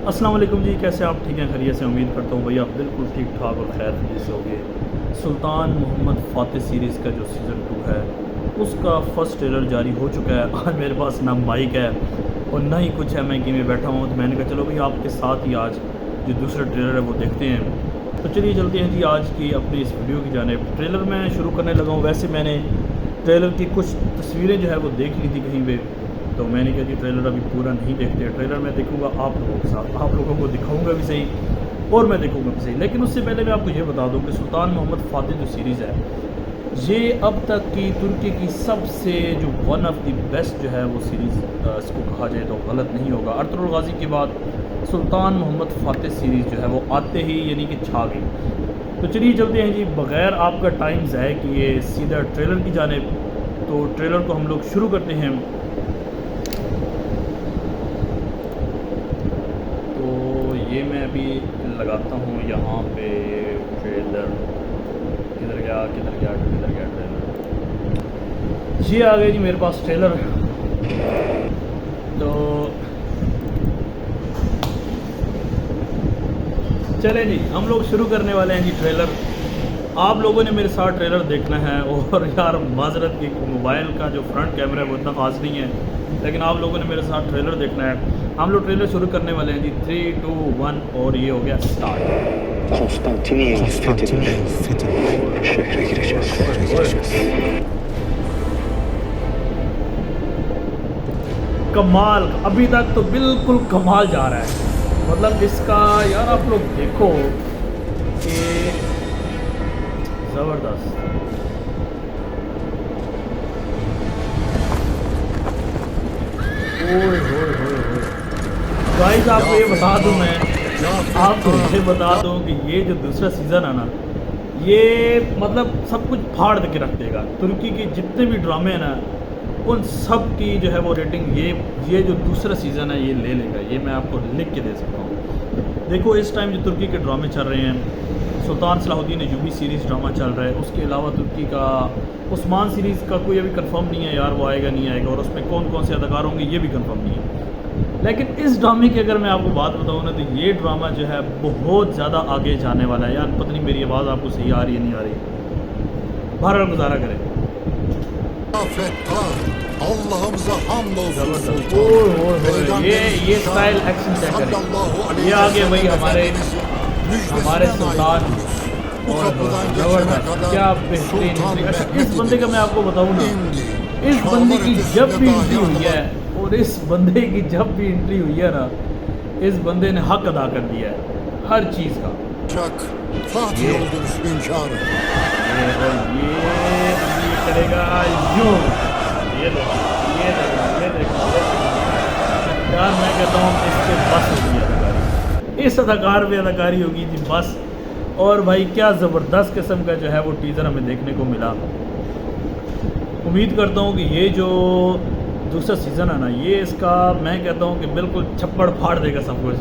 अस्सलाम वालेकुम जी, कैसे आप? ठीक हैं, खैरियत से? उम्मीद करता हूँ भाई आप बिल्कुल ठीक ठाक और खैर खैरियत से होंगे। सुल्तान मोहम्मद फ़ातिह सीरीज़ का जो सीज़न 2 है उसका फ़र्स्ट ट्रेलर जारी हो चुका है। आज मेरे पास ना माइक है और ना ही कुछ है, मैं गेम में बैठा हूँ, तो मैंने कहा चलो भाई आपके साथ ही आज जो दूसरा ट्रेलर है वो देखते हैं। तो चलिए चलते हैं जी आज की अपनी इस वीडियो की जानिब। ट्रेलर मैं शुरू करने लगा हूँ। वैसे मैंने ट्रेलर की कुछ तस्वीरें जो है वो देख ली थी कहीं पे, तो मैंने कहा कि ट्रेलर अभी पूरा नहीं देखते। ट्रेलर मैं देखूंगा आप लोगों के साथ, आप लोगों को दिखाऊंगा भी सही और मैं देखूंगा भी सही। लेकिन उससे पहले मैं आपको ये बता दूं कि सुल्तान मोहम्मद फ़ातिह जो सीरीज़ है ये अब तक की तुर्की की सबसे जो वन ऑफ द बेस्ट जो है वो सीरीज़ इसको कहा जाए तो गलत नहीं होगा। अर्तुगरुल गाज़ी के बाद सुल्तान मोहम्मद फ़ातिह सीरीज़ जो है वो आते ही यानी कि छा गई। तो चलिए चलते हैं जी बग़ैर आपका टाइम ज़ाय किए सीधा ट्रेलर की जानिब। तो ट्रेलर को हम लोग शुरू करते हैं। ये मैं अभी लगाता हूँ यहाँ पे ट्रेलर। किधर गया ट्रेलर? ये आ गया जी मेरे पास ट्रेलर। तो चलें जी हम लोग शुरू करने वाले हैं जी ट्रेलर। आप लोगों ने मेरे साथ ट्रेलर देखना है और यार माजरत की मोबाइल का जो फ्रंट कैमरा है वो इतना ख़ास नहीं है, लेकिन आप लोगों ने मेरे साथ ट्रेलर देखना है। हम लोग ट्रेलर शुरू करने वाले हैं जी 3, 2, 1 और ये हो गया start. Konstantiniye'yi fethedip şehre gireceğiz. कमाल, अभी तक तो बिल्कुल कमाल जा रहा है। मतलब इसका यार आप लोग देखो कि ज़बरदस्त। गाइस आपको ये बता दूं, मैं आपको ये बता दूं कि ये जो दूसरा सीज़न है ना ये मतलब सब कुछ फाड़ के रख देगा। तुर्की के जितने भी ड्रामे हैं ना उन सब की जो है वो रेटिंग ये जो दूसरा सीज़न है ये ले लेगा। ये मैं आपको लिख के दे सकता हूँ। देखो इस टाइम जो तुर्की के ड्रामे चल रहे हैं, सुल्तान सलाहुद्दीन अय्यूबी सीरीज़ ड्रामा चल रहा है। उसके अलावा तुर्की का उस्मान सीरीज़ का कोई अभी कंफर्म नहीं है यार, वो आएगा नहीं आएगा, और उसमें कौन कौन से अदाकार होंगे ये भी कंफर्म नहीं है। लेकिन इस ड्रामे की अगर मैं आपको बात बताऊँ ना तो ये ड्रामा जो है बहुत ज़्यादा आगे जाने वाला है। यार पता नहीं मेरी आवाज़ आपको सही आ रही है नहीं आ रही, बहरहाल गुजारा करें। ये स्टाइल एक्शन चेक करें। ये आगे भाई हमारे सुल्तान और जबरदस्त, क्या बेहतरीन। अच्छा इस बंदे का मैं आपको बताऊँ ना, इस बंदे की जब भी एंट्री हुई है और इस बंदे की जब भी एंट्री हुई है ना इस बंदे ने हक अदा कर दिया है हर चीज़ का। ये करेगा यूं, ये देखो यार मैं कहता हूँ इसके बस होगी अदाकारी, इस अदाकार में अदाकारी होगी जी बस। और भाई क्या ज़बरदस्त किस्म का जो है वो टीज़र हमें देखने को मिला। उम्मीद करता हूँ कि ये जो दूसरा सीज़न है ना ये इसका मैं कहता हूँ कि बिल्कुल छप्पड़ फाड़ देगा सब कुछ।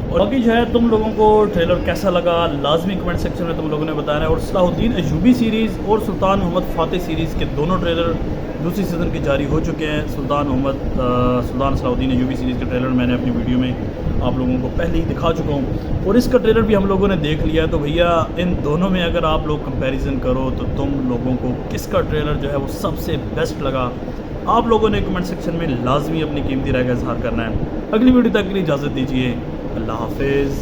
और बाकी जो है तुम लोगों को ट्रेलर कैसा लगा लाजमी कमेंट सेक्शन में तुम लोगों ने बताना है। और सलाहुद्दीन अय्यूबी सीरीज़ और सुल्तान मोहम्मद फ़ातिह सीरीज़ के दोनों ट्रेलर दूसरी सीज़न के जारी हो चुके हैं। सुल्तान सलाहुद्दीन अय्यूबी सीरीज़ के ट्रेलर मैंने अपनी वीडियो में आप लोगों को पहले ही दिखा चुका हूँ और इसका ट्रेलर भी हम लोगों ने देख लिया है। तो भैया इन दोनों में अगर आप लोग कंपैरिजन करो तो तुम लोगों को किसका ट्रेलर जो है वो सबसे बेस्ट लगा, आप लोगों ने कमेंट सेक्शन में लाजमी अपनी कीमती राय का इजहार करना है। अगली वीडियो तक के लिए इजाज़त दीजिए। अल्लाह हाफिज़।